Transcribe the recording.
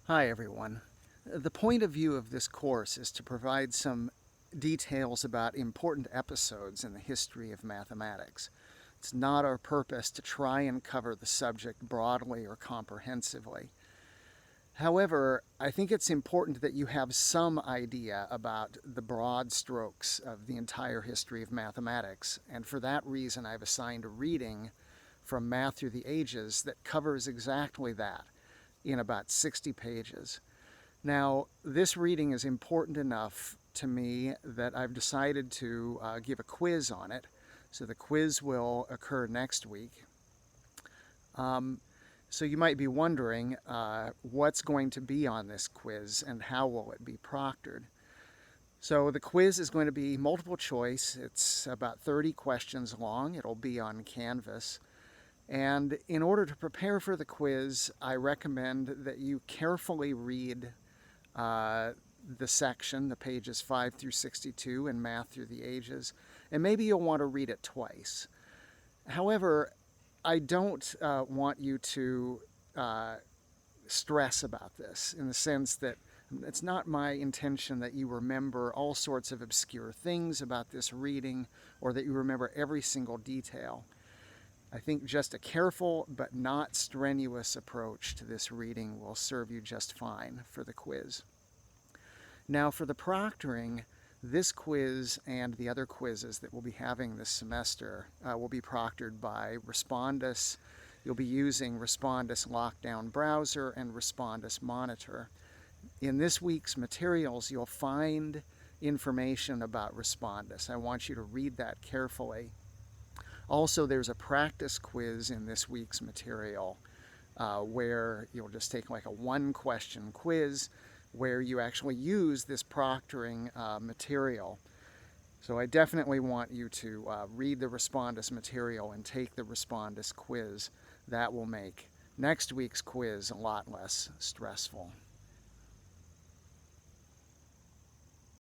Hi everyone. The point of view of this course is to provide some details about important episodes in the history of mathematics. It's not our purpose to try and cover the subject broadly or comprehensively. However, I think it's important that you have some idea about the broad strokes of the entire history of mathematics, and for that reason I've assigned a reading from Math Through the Ages that covers exactly that in about 60 pages. Now, this reading is important enough to me that I've decided to give a quiz on it. So the quiz will occur next week. So you might be wondering what's going to be on this quiz and how will it be proctored. So the quiz is going to be multiple choice. It's about 30 questions long. It'll be on Canvas. And in order to prepare for the quiz, I recommend that you carefully read the section, the pages 5 through 62 in Math Through the Ages, and maybe you'll want to read it twice. However, I don't want you to stress about this in the sense that it's not my intention that you remember all sorts of obscure things about this reading or that you remember every single detail. I think just a careful but not strenuous approach to this reading will serve you just fine for the quiz. Now for the proctoring, this quiz and the other quizzes that we'll be having this semester will be proctored by Respondus. You'll be using Respondus Lockdown Browser and Respondus Monitor. In this week's materials, you'll find information about Respondus. I want you to read that carefully. Also, there's a practice quiz in this week's material where you'll just take like a one-question quiz where you actually use this proctoring material. So I definitely want you to read the Respondus material and take the Respondus quiz. That will make next week's quiz a lot less stressful.